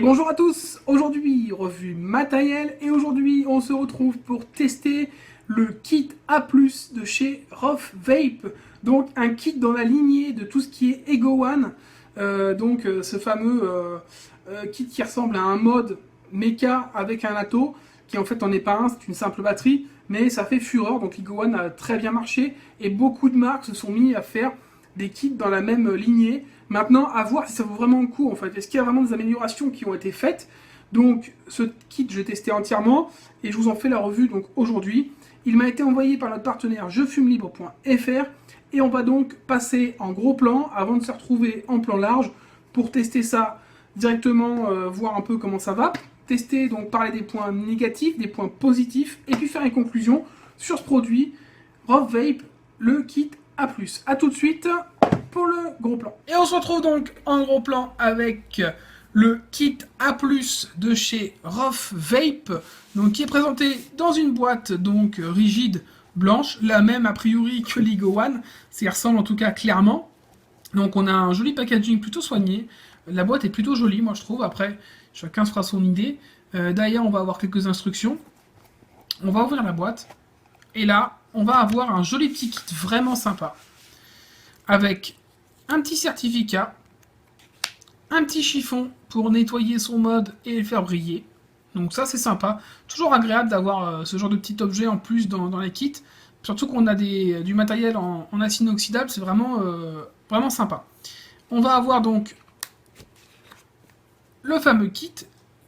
Bonjour à tous, aujourd'hui revue matériel et aujourd'hui on se retrouve pour tester le kit A+, de chez Rough Vape, donc un kit dans la lignée de tout ce qui est Ego One, ce fameux kit qui ressemble à un mode mecha avec un Atto, qui en fait en est pas un, c'est une simple batterie, mais ça fait fureur, donc Ego One a très bien marché et beaucoup de marques se sont mis à faire des kits dans la même lignée. Maintenant, à voir si ça vaut vraiment le coup en fait. Est-ce qu'il y a vraiment des améliorations qui ont été faites? Donc, ce kit, je l'ai testé entièrement et je vous en fais la revue donc aujourd'hui. Il m'a été envoyé par notre partenaire jefumelibre.fr et on va donc passer en gros plan avant de se retrouver en plan large pour tester ça directement, voir un peu comment ça va. Tester, donc parler des points négatifs, des points positifs et puis faire une conclusion sur ce produit Rough Vape, le kit A+. A tout de suite pour le gros plan. Et on se retrouve donc en gros plan avec le kit A+, de chez Rough Vape, donc qui est présenté dans une boîte donc rigide blanche, la même a priori que l'Ego One, ça y ressemble en tout cas clairement. Donc on a un joli packaging plutôt soigné, la boîte est plutôt jolie moi je trouve, après chacun se fera son idée. D'ailleurs on va avoir quelques instructions, on va ouvrir la boîte, et là on va avoir un joli petit kit vraiment sympa, avec un petit certificat, un petit chiffon pour nettoyer son mode et le faire briller. Donc ça c'est sympa, toujours agréable d'avoir ce genre de petit objet en plus dans les kits, surtout qu'on a du matériel en acier inoxydable, c'est vraiment, vraiment sympa. On va avoir donc le fameux kit,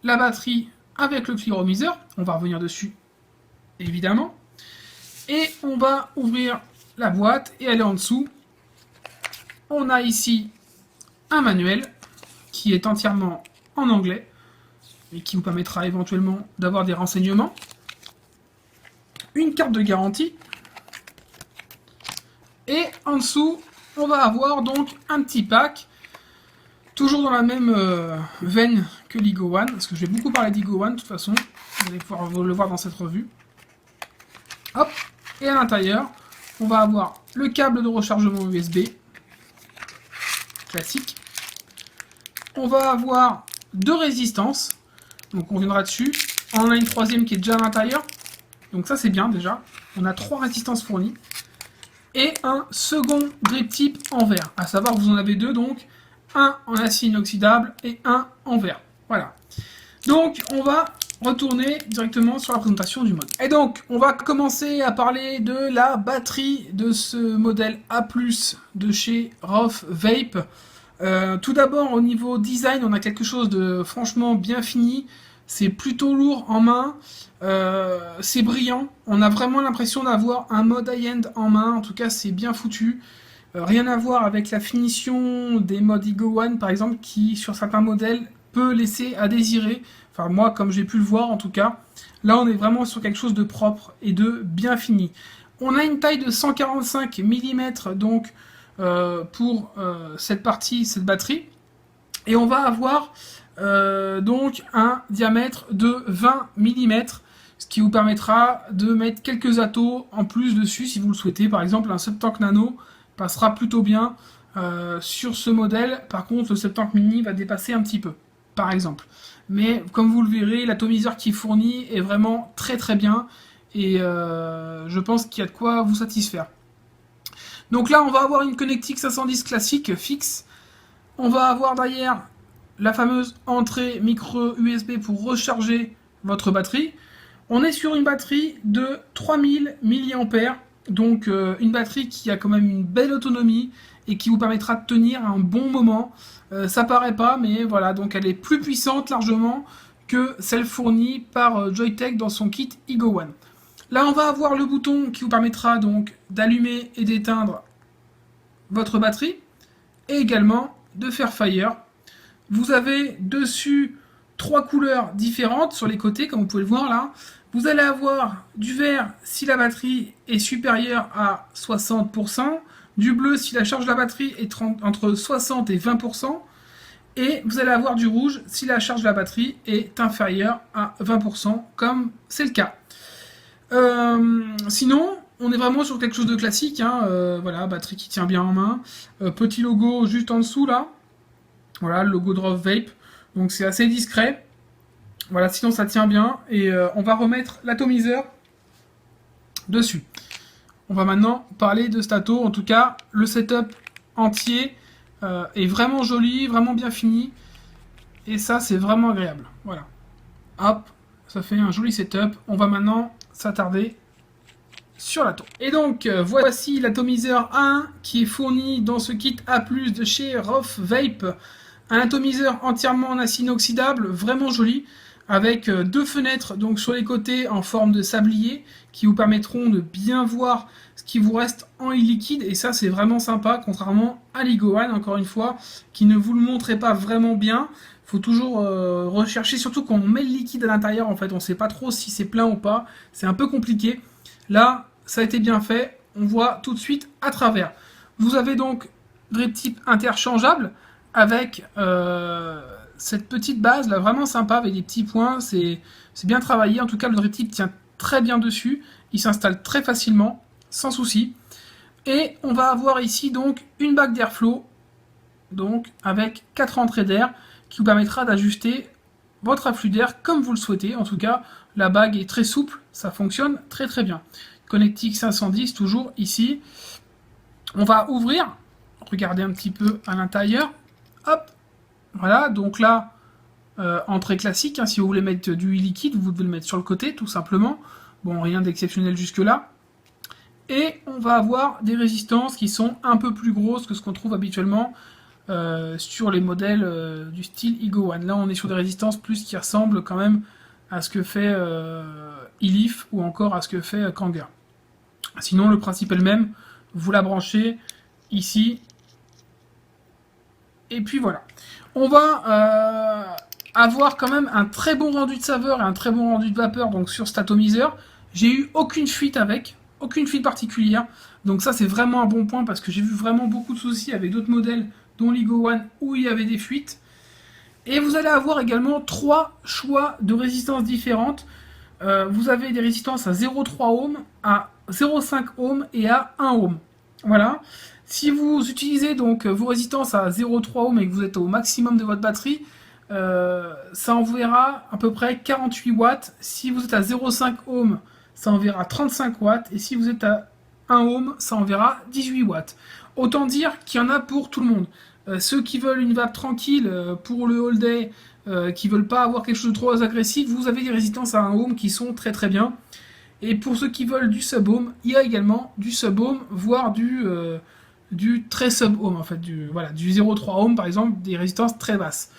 la batterie avec le cliromiseur, on va revenir dessus évidemment, et on va ouvrir la boîte et aller en dessous. On a ici un manuel qui est entièrement en anglais et qui vous permettra éventuellement d'avoir des renseignements. Une carte de garantie. Et en dessous, on va avoir donc un petit pack, toujours dans la même veine que l'Ego One, parce que je vais beaucoup parler d'Ego One de toute façon, vous allez pouvoir le voir dans cette revue. Hop, et à l'intérieur, on va avoir le câble de rechargement USB, classique. On va avoir deux résistances, donc on viendra dessus. On a une troisième qui est déjà à l'intérieur, donc ça c'est bien déjà. On a trois résistances fournies. Et un second grip tip en verre, à savoir que vous en avez deux, donc un en acier inoxydable et un en verre. Voilà. Donc on va retourner directement sur la présentation du mode. Et donc on va commencer à parler de la batterie de ce modèle A+, de chez Rough Vape. Tout d'abord au niveau design, on a quelque chose de franchement bien fini, c'est plutôt lourd en main, c'est brillant, on a vraiment l'impression d'avoir un mode high-end en main, en tout cas c'est bien foutu. Rien à voir avec la finition des modes Ego One par exemple, qui sur certains modèles peut laisser à désirer, enfin moi comme j'ai pu le voir en tout cas. Là on est vraiment sur quelque chose de propre et de bien fini. On a une taille de 145 mm donc pour cette partie, cette batterie, et on va avoir donc un diamètre de 20 mm, ce qui vous permettra de mettre quelques atos en plus dessus si vous le souhaitez. Par exemple un Subtank Nano passera plutôt bien sur ce modèle, par contre le Subtank Mini va dépasser un petit peu par exemple, mais comme vous le verrez l'atomiseur qui est fourni est vraiment très très bien et je pense qu'il y a de quoi vous satisfaire. Donc là, on va avoir une Connectix 510 classique fixe. On va avoir derrière la fameuse entrée micro USB pour recharger votre batterie. On est sur une batterie de 3000 mAh, donc une batterie qui a quand même une belle autonomie et qui vous permettra de tenir un bon moment. Ça paraît pas, mais voilà, donc elle est plus puissante largement que celle fournie par Joyetech dans son kit Ego One. Là, on va avoir le bouton qui vous permettra donc d'allumer et d'éteindre votre batterie et également de faire fire. Vous avez dessus trois couleurs différentes sur les côtés, comme vous pouvez le voir là. Vous allez avoir du vert si la batterie est supérieure à 60%, du bleu si la charge de la batterie est entre 60 et 20%, et vous allez avoir du rouge si la charge de la batterie est inférieure à 20%, comme c'est le cas. Sinon, on est vraiment sur quelque chose de classique, hein, voilà, batterie qui tient bien en main, petit logo juste en dessous là, voilà, le logo de Rough Vape, Donc c'est assez discret. Voilà, sinon ça tient bien. Et on va remettre l'atomiseur dessus. On va maintenant parler de Stato. En tout cas, le setup entier est vraiment joli, vraiment bien fini. Et ça, c'est vraiment agréable. Voilà. Hop, ça fait un joli setup. On va maintenant s'attarder sur l'atome. Et donc, voici l'atomiseur A1 qui est fourni dans ce kit A+, de chez Roth Vape. Un atomiseur entièrement en acier inoxydable, vraiment joli, avec deux fenêtres donc sur les côtés en forme de sablier qui vous permettront de bien voir ce qui vous reste en liquide, et ça c'est vraiment sympa, contrairement à l'Igo One, encore une fois, qui ne vous le montrait pas vraiment bien. Faut toujours rechercher, surtout quand on met le liquide à l'intérieur, en fait, on sait pas trop si c'est plein ou pas, c'est un peu compliqué. Là, ça a été bien fait, on voit tout de suite à travers. Vous avez donc drip tip interchangeable avec cette petite base là, vraiment sympa, avec des petits points, c'est bien travaillé. En tout cas, le drip tip tient très bien dessus, il s'installe très facilement, sans souci. Et on va avoir ici donc une bague d'airflow, donc avec 4 entrées d'air, qui vous permettra d'ajuster votre afflux d'air comme vous le souhaitez. En tout cas, la bague est très souple, ça fonctionne très très bien. Connectique 510 toujours ici. On va ouvrir, regardez un petit peu à l'intérieur. Hop, voilà, donc là, entrée classique, hein, si vous voulez mettre du liquide, vous devez le mettre sur le côté, tout simplement. Bon, rien d'exceptionnel jusque-là. Et on va avoir des résistances qui sont un peu plus grosses que ce qu'on trouve habituellement sur les modèles du style Igo One. Là, on est sur des résistances plus qui ressemblent quand même à ce que fait Elif ou encore à ce que fait Kanga. Sinon, le principe est le même. Vous la branchez ici. Et puis voilà. On va avoir quand même un très bon rendu de saveur et un très bon rendu de vapeur donc sur cet atomiseur. J'ai eu aucune fuite avec, aucune fuite particulière. Donc ça, c'est vraiment un bon point parce que j'ai vu vraiment beaucoup de soucis avec d'autres modèles, dont l'Igo One, où il y avait des fuites. Et vous allez avoir également 3 choix de résistances différentes. Vous avez des résistances à 0,3 ohm, à 0,5 ohm et à 1 ohm. Voilà. Si vous utilisez donc vos résistances à 0,3 ohm et que vous êtes au maximum de votre batterie, ça enverra à peu près 48 watts. Si vous êtes à 0,5 ohm, ça enverra 35 watts. Et si vous êtes à 1 ohm, ça enverra 18 watts. Autant dire qu'il y en a pour tout le monde. Ceux qui veulent une vape tranquille pour le all day, qui veulent pas avoir quelque chose de trop agressif, vous avez des résistances à 1 ohm qui sont très très bien. Et pour ceux qui veulent du sub-ohm, il y a également du sub-ohm, voire du très sub-ohm, en fait, du 0,3 ohm par exemple, des résistances très basses.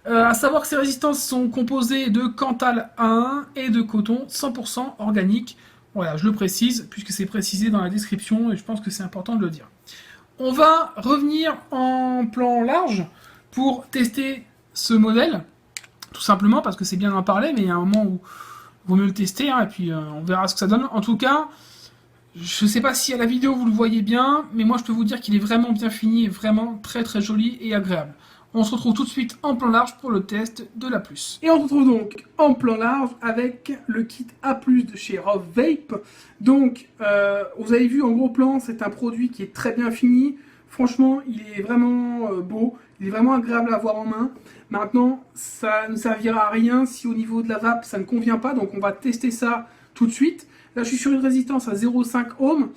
À savoir que ces résistances sont composées de Cantal A1 et de coton 100% organique. Voilà, je le précise, puisque c'est précisé dans la description, et je pense que c'est important de le dire. On va revenir en plan large pour tester ce modèle, tout simplement parce que c'est bien d'en parler, mais il y a un moment où il vaut mieux le tester, hein, et puis on verra ce que ça donne. En tout cas, je ne sais pas si à la vidéo vous le voyez bien, mais moi je peux vous dire qu'il est vraiment bien fini et vraiment très très joli et agréable. On se retrouve tout de suite en plan large pour le test de l'A+. Et on se retrouve donc en plan large avec le kit A+, de chez Roth Vape. Donc, vous avez vu en gros plan, c'est un produit qui est très bien fini. Franchement, il est vraiment beau, il est vraiment agréable à avoir en main. Maintenant, ça ne servira à rien si au niveau de la vape, ça ne convient pas. Donc, on va tester ça tout de suite. Là, je suis sur une résistance à 0,5 ohm.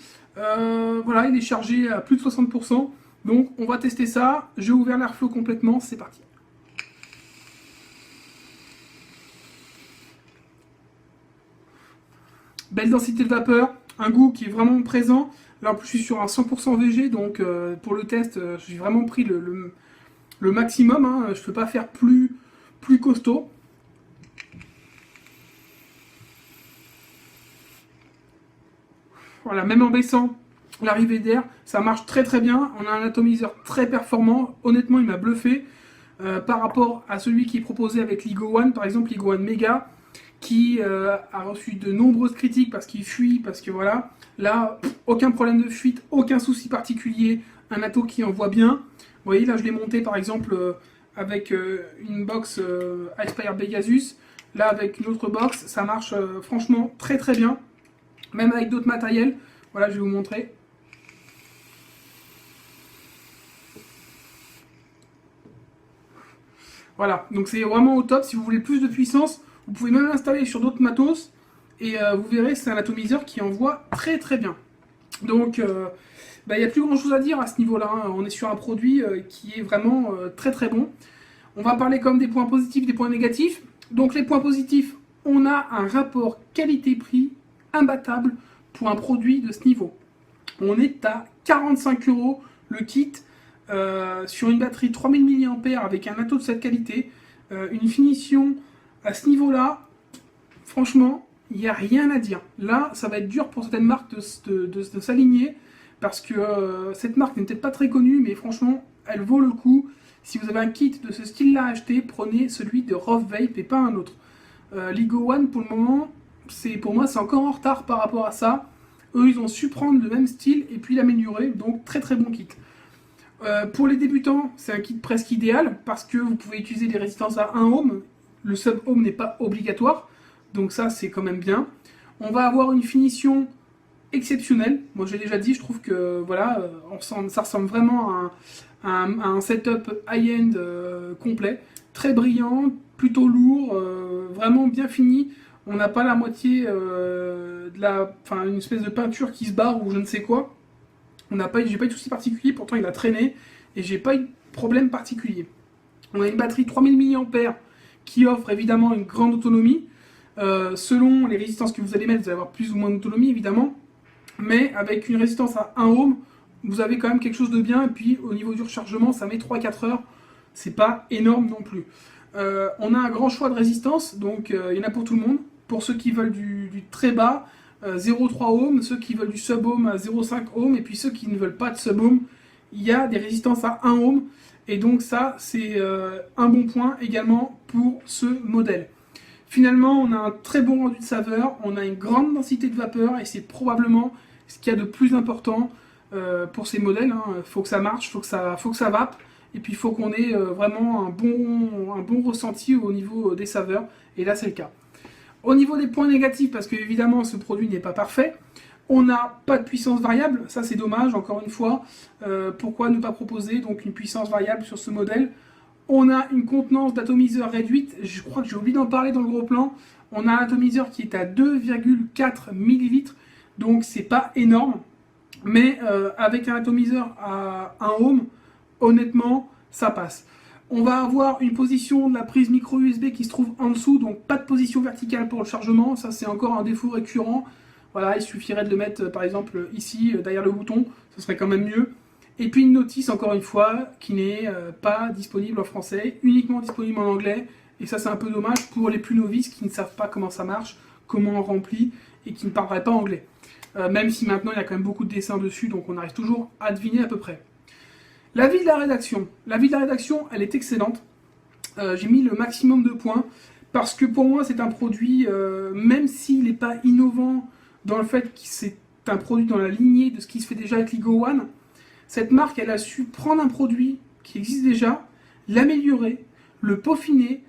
Voilà, il est chargé à plus de 60%. Donc on va tester ça, j'ai ouvert l'airflow complètement, c'est parti. Belle densité de vapeur, un goût qui est vraiment présent. Là en plus je suis sur un 100% VG, donc pour le test j'ai vraiment pris le maximum, hein. Je ne peux pas faire plus costaud. Voilà, même en baissant l'arrivée d'air, ça marche très très bien. On a un atomiseur très performant. Honnêtement, il m'a bluffé par rapport à celui qui est proposé avec l'Igo One, par exemple l'Igo One Mega, qui a reçu de nombreuses critiques parce qu'il fuit, parce que voilà. Là, aucun problème de fuite, aucun souci particulier. Un ato qui envoie bien. Vous voyez, là, je l'ai monté par exemple avec une box Aspire Pegasus. Là, avec une autre box, ça marche franchement très très bien. Même avec d'autres matériels. Voilà, je vais vous montrer. Voilà, donc c'est vraiment au top. Si vous voulez plus de puissance, vous pouvez même l'installer sur d'autres matos. Et vous verrez, c'est un atomiseur qui envoie très très bien. Donc, il n'y a plus grand chose à dire à ce niveau-là. Hein. On est sur un produit qui est vraiment très très bon. On va parler comme des points positifs, des points négatifs. Donc les points positifs, on a un rapport qualité-prix imbattable pour un produit de ce niveau. On est à 45 € le kit sur une batterie 3000 mAh avec un ato de cette qualité. Une finition à ce niveau-là, franchement, il n'y a rien à dire. Là, ça va être dur pour certaines marques de s'aligner parce que cette marque n'est peut-être pas très connue, mais franchement, elle vaut le coup. Si vous avez un kit de ce style-là à acheter, prenez celui de Rove Vape et pas un autre. LEGO One, pour le moment, pour moi, c'est encore en retard par rapport à ça. Eux, ils ont su prendre le même style et puis l'améliorer, donc très très bon kit. Pour les débutants, c'est un kit presque idéal parce que vous pouvez utiliser des résistances à 1 ohm. Le sub-ohm n'est pas obligatoire, donc ça, c'est quand même bien. On va avoir une finition exceptionnelle. Moi, j'ai déjà dit, je trouve que voilà, ça ressemble vraiment à un setup high-end complet. Très brillant, plutôt lourd, vraiment bien fini. On n'a pas la moitié une espèce de peinture qui se barre ou je ne sais quoi. J'ai pas eu de soucis particuliers, pourtant il a traîné et j'ai pas eu de problème particulier. On a une batterie 3000 mAh qui offre évidemment une grande autonomie. Selon les résistances que vous allez mettre, vous allez avoir plus ou moins d'autonomie évidemment. Mais avec une résistance à 1 ohm, vous avez quand même quelque chose de bien. Et puis au niveau du rechargement, ça met 3-4 heures. C'est pas énorme non plus. On a un grand choix de résistance, donc il y en a pour tout le monde. Pour ceux qui veulent du très bas, 0,3 ohm, ceux qui veulent du sub-ohm à 0,5 ohm, et puis ceux qui ne veulent pas de sub-ohm, il y a des résistances à 1 ohm. Et donc ça, c'est un bon point également pour ce modèle. Finalement, on a un très bon rendu de saveur, on a une grande densité de vapeur, et c'est probablement ce qu'il y a de plus important pour ces modèles. Il faut que ça marche, faut que ça vape, et puis il faut qu'on ait vraiment un bon ressenti au niveau des saveurs, et là c'est le cas. Au niveau des points négatifs, parce que évidemment ce produit n'est pas parfait, on n'a pas de puissance variable, ça c'est dommage, encore une fois. Pourquoi ne pas proposer donc une puissance variable sur ce modèle? On a une contenance d'atomiseur réduite, je crois que j'ai oublié d'en parler dans le gros plan. On a un atomiseur qui est à 2,4 ml, donc c'est pas énorme. Mais avec un atomiseur à 1 ohm, honnêtement, ça passe. On va avoir une position de la prise micro USB qui se trouve en dessous, donc pas de position verticale pour le chargement. Ça, c'est encore un défaut récurrent. Voilà, il suffirait de le mettre, par exemple, ici, derrière le bouton. Ce serait quand même mieux. Et puis une notice, encore une fois, qui n'est pas disponible en français, uniquement disponible en anglais. Et ça, c'est un peu dommage pour les plus novices qui ne savent pas comment ça marche, comment on remplit, et qui ne parleraient pas anglais. Même si maintenant, il y a quand même beaucoup de dessins dessus, donc on arrive toujours à deviner à peu près. L'avis de la rédaction. L'avis de la rédaction, elle est excellente. J'ai mis le maximum de points, parce que pour moi, c'est un produit, même s'il n'est pas innovant dans le fait que c'est un produit dans la lignée de ce qui se fait déjà avec LEGO One, cette marque, elle a su prendre un produit qui existe déjà, l'améliorer, le peaufiner,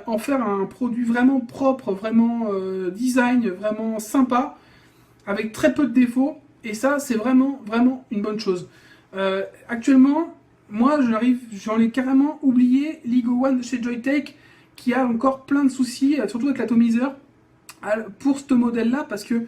en faire un produit vraiment propre, vraiment design, vraiment sympa, avec très peu de défauts, et ça, c'est vraiment, vraiment une bonne chose. Actuellement, moi, j'en ai carrément oublié LEGO One de chez Joyetech, qui a encore plein de soucis, surtout avec l'atomiseur, pour ce modèle-là, parce que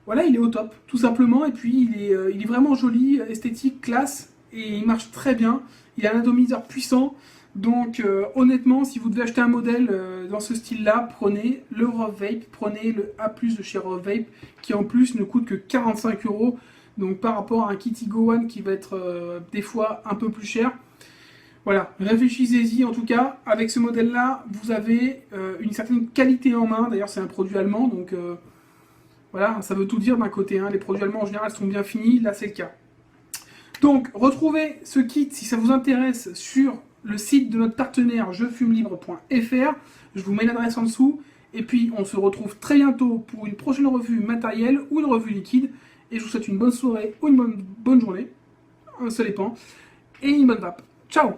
voilà, il est au top, tout simplement, et puis il est vraiment joli, esthétique, classe, et il marche très bien. Il a un atomiseur puissant, donc honnêtement, si vous devez acheter un modèle dans ce style-là, prenez le Rove Vape, prenez le A+, de chez Rove Vape, qui en plus ne coûte que 45 €, donc par rapport à un kit LEGO One qui va être des fois un peu plus cher. Voilà, réfléchissez-y en tout cas, avec ce modèle-là, vous avez une certaine qualité en main, d'ailleurs c'est un produit allemand, donc... voilà, ça veut tout dire d'un côté, hein. Les produits allemands en général sont bien finis, là c'est le cas. Donc, retrouvez ce kit si ça vous intéresse sur le site de notre partenaire jefumelibre.fr. Je vous mets l'adresse en dessous. Et puis, on se retrouve très bientôt pour une prochaine revue matérielle ou une revue liquide. Et je vous souhaite une bonne soirée ou une bonne journée, ça dépend, et une bonne vape. Ciao!